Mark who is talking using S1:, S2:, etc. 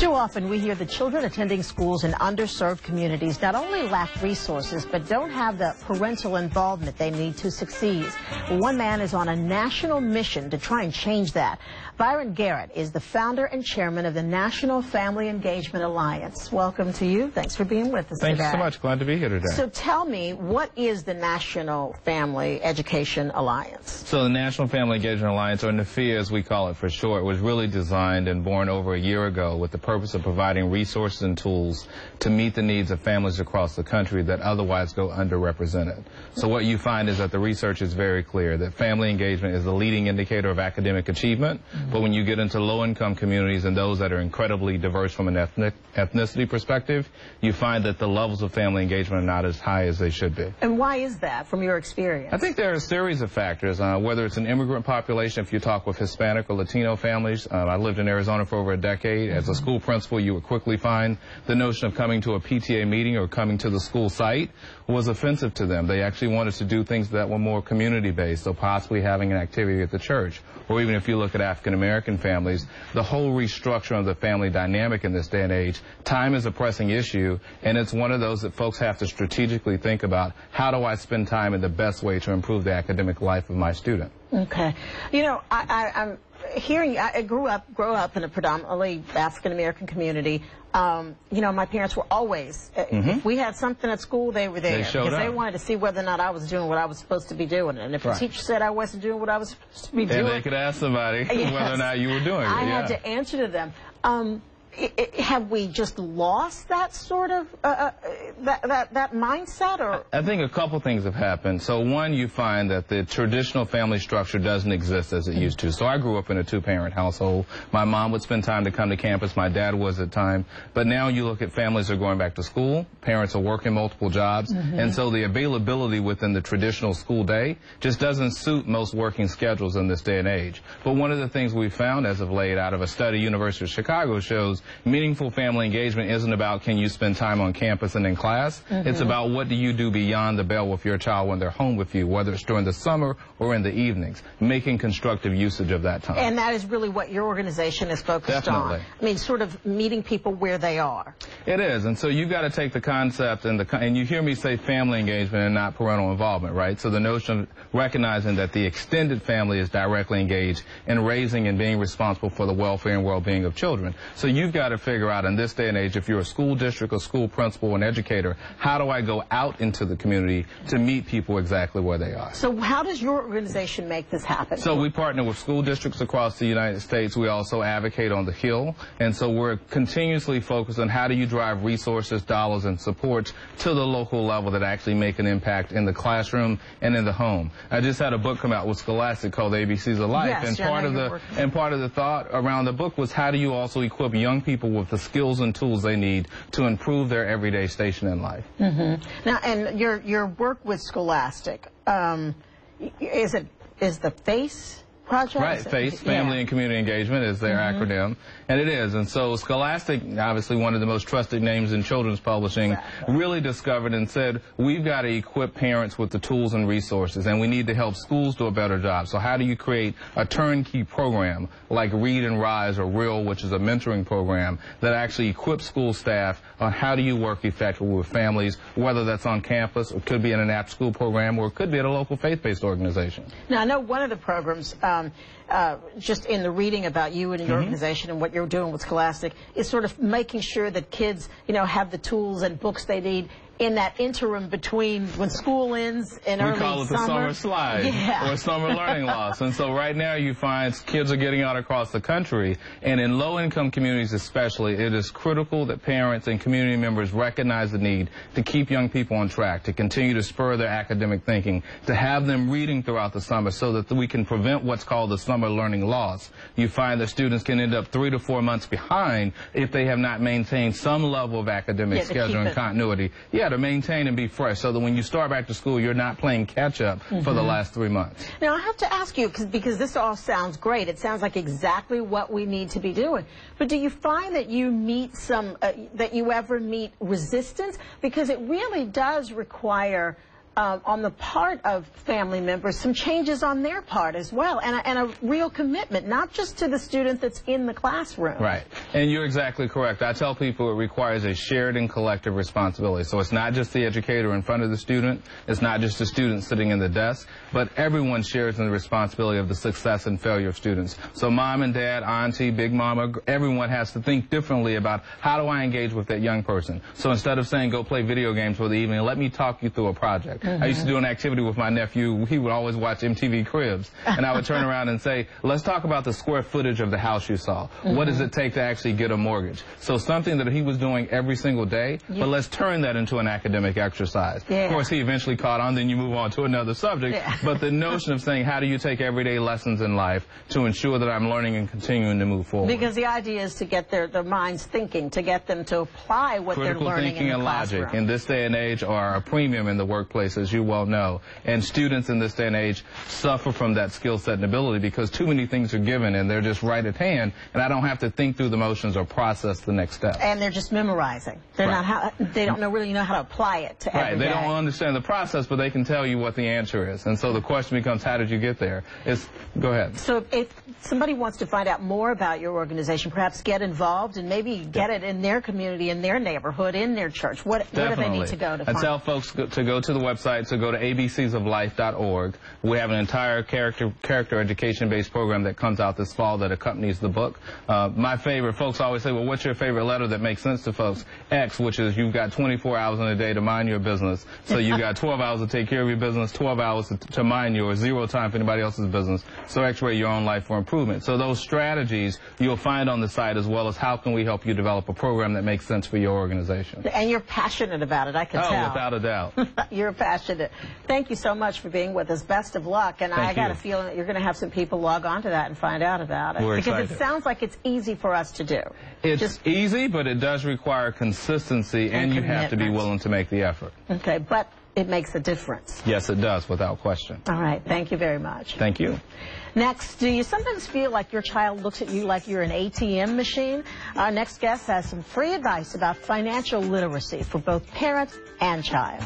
S1: Too often we hear that children attending schools in underserved communities not only lack resources, but don't have the parental involvement they need to succeed. One man is on a national mission to try and change that. Byron Garrett is the founder and chairman of the National Family Engagement Alliance. Welcome to you. Thanks for being with us today.
S2: Thanks so much. Glad to be here today.
S1: So tell me, what is the National Family Education Alliance?
S2: So the National Family Engagement Alliance, or NFIA as we call it for short, was really designed and born over a year ago with the purpose of providing resources and tools to meet the needs of families across the country that otherwise go underrepresented. So what you find is that the research is very clear that family engagement is the leading indicator of academic achievement. But when you get into low-income communities and those that are incredibly diverse from an ethnicity perspective, you find that the levels of family engagement are not as high as they should be.
S1: And why is that, from your experience?
S2: I think there are a series of factors, whether it's an immigrant population. If you talk with Hispanic or Latino families, I lived in Arizona for over a decade. As a school principal, you would quickly find the notion of coming to a PTA meeting or coming to the school site was offensive to them. They actually wanted to do things that were more community-based, so possibly having an activity at the church. Or even if you look at African-American families, the whole restructuring of the family dynamic in this day and age, time is a pressing issue, and it's one of those that folks have to strategically think about. How do I spend time in the best way to improve the academic life of my student?
S1: Okay. You know, I'm hearing, I grew up in a predominantly African-American community. You know, my parents were always, if we had something at school, they were there. Because they wanted to see whether or not I was doing what I was supposed to be doing. And if the teacher said I wasn't doing what I was supposed to be doing.
S2: And they could ask somebody whether or not you were doing it.
S1: I had to answer to them. Have we just lost that sort of, that mindset? Or
S2: I think a couple things have happened. So one, you find that the traditional family structure doesn't exist as it used to. So I grew up in a two-parent household. My mom would spend time to come to campus. My dad was at time. But now you look at families that are going back to school. Parents are working multiple jobs. And so the availability within the traditional school day just doesn't suit most working schedules in this day and age. But one of the things we found as of late out of a study University of Chicago shows meaningful family engagement isn't about can you spend time on campus and in class. It's about what do you do beyond the bell with your child when they're home with you, whether it's during the summer or in the evenings, making constructive usage of that time.
S1: And that is really what your organization is focused on. I mean, sort of meeting people where they are.
S2: It is, and so you've got to take the concept and you hear me say family engagement and not parental involvement, right? So the notion of recognizing that the extended family is directly engaged in raising and being responsible for the welfare and well-being of children. So you've got to figure out in this day and age, if you're a school district, a school principal, an educator, how do I go out into the community to meet people exactly where they are?
S1: So how does your organization make this happen?
S2: So we partner with school districts across the United States. We also advocate on the Hill, and so we're continuously focused on how do you drive resources, dollars, and support to the local level that actually make an impact in the classroom and in the home. I just had a book come out with Scholastic called ABCs of Life, and part of the thought around the book was how do you also equip young people with the skills and tools they need to improve their everyday station in life.
S1: Now, and your work with Scholastic, is the FACE project?
S2: Right, FACE, Family and Community Engagement, is their acronym, and it is. And so Scholastic, obviously one of the most trusted names in children's publishing, really discovered and said, we've got to equip parents with the tools and resources, and we need to help schools do a better job. So how do you create a turnkey program like Read and Rise or REAL, which is a mentoring program that actually equips school staff on how do you work effectively with families, whether that's on campus, or could be in an after-school program, or it could be at a local faith-based organization.
S1: Now, I know one of the programs, just in the reading about you and your organization and what you're doing with Scholastic, is sort of making sure that kids, you know, have the tools and books they need in that interim between when school ends and early summer.
S2: We call it the summer slide or summer learning loss. And so right now you find kids are getting out across the country, and in low-income communities especially, it is critical that parents and community members recognize the need to keep young people on track, to continue to spur their academic thinking, to have them reading throughout the summer so that we can prevent what's called the summer learning loss. You find that students can end up 3 to 4 months behind if they have not maintained some level of academic schedule and continuity. To maintain and be fresh, so that when you start back to school, you're not playing catch-up for the last 3 months.
S1: Now, I have to ask you, because this all sounds great. It sounds like exactly what we need to be doing. But do you find that you meet that you ever meet resistance? Because it really does require on the part of family members, some changes on their part as well, and a real commitment, not just to the student that's in the classroom.
S2: Right. And you're exactly correct. I tell people it requires a shared and collective responsibility. So it's not just the educator in front of the student, it's not just the student sitting in the desk, but everyone shares in the responsibility of the success and failure of students. So mom and dad, auntie, big mama, everyone has to think differently about how do I engage with that young person. So instead of saying go play video games for the evening, let me talk you through a project. I used to do an activity with my nephew. He would always watch MTV Cribs, and I would turn around and say, let's talk about the square footage of the house you saw. What does it take to actually get a mortgage? So something that he was doing every single day, but let's turn that into an academic exercise. Of course, he eventually caught on, then you move on to another subject, but the notion of saying, how do you take everyday lessons in life to ensure that I'm learning and continuing to move forward?
S1: Because the idea is to get their minds thinking, to get them to apply what they're learning in the classroom. Critical thinking and logic in this day and age are a premium in the workplace, as you well know. And students in this day and age suffer from that skill set and ability because too many things are given and they're just right at hand, and I don't have to think through the motions or process the next step. And they're just memorizing. They're not they don't really know how to apply it to every day.
S2: They don't understand the process, but they can tell you what the answer is. And so the question becomes, how did you get there? Go ahead.
S1: So if somebody wants to find out more about your organization, perhaps get involved and maybe get it in their community, in their neighborhood, in their church, where do they need to go to find?
S2: I tell folks to go to the website, to go to abcsoflife.org. We have an entire character education-based program that comes out this fall that accompanies the book. My favorite, folks always say, well, what's your favorite letter that makes sense to folks? X, which is you've got 24 hours in a day to mind your business. So you've got 12 hours to take care of your business, 12 hours to mind yours, 0 time for anybody else's business. So X-ray your own life for improvement. So those strategies you'll find on the site, as well as how can we help you develop a program that makes sense for your organization.
S1: And you're passionate about it, I can tell.
S2: Oh, without a doubt.
S1: You're passionate. Thank you so much for being with us. Best of luck. And I got a feeling that you're going to have some people log on to that and find out about it.
S2: We're
S1: because
S2: excited.
S1: It sounds like it's easy for us to do.
S2: It's just easy, but it does require consistency, and you have to be willing to make the effort.
S1: Okay, but it makes a difference.
S2: Yes, it does, without question.
S1: All right. Thank you very much.
S2: Thank you.
S1: Next, do you sometimes feel like your child looks at you like you're an ATM machine? Our next guest has some free advice about financial literacy for both parents and child.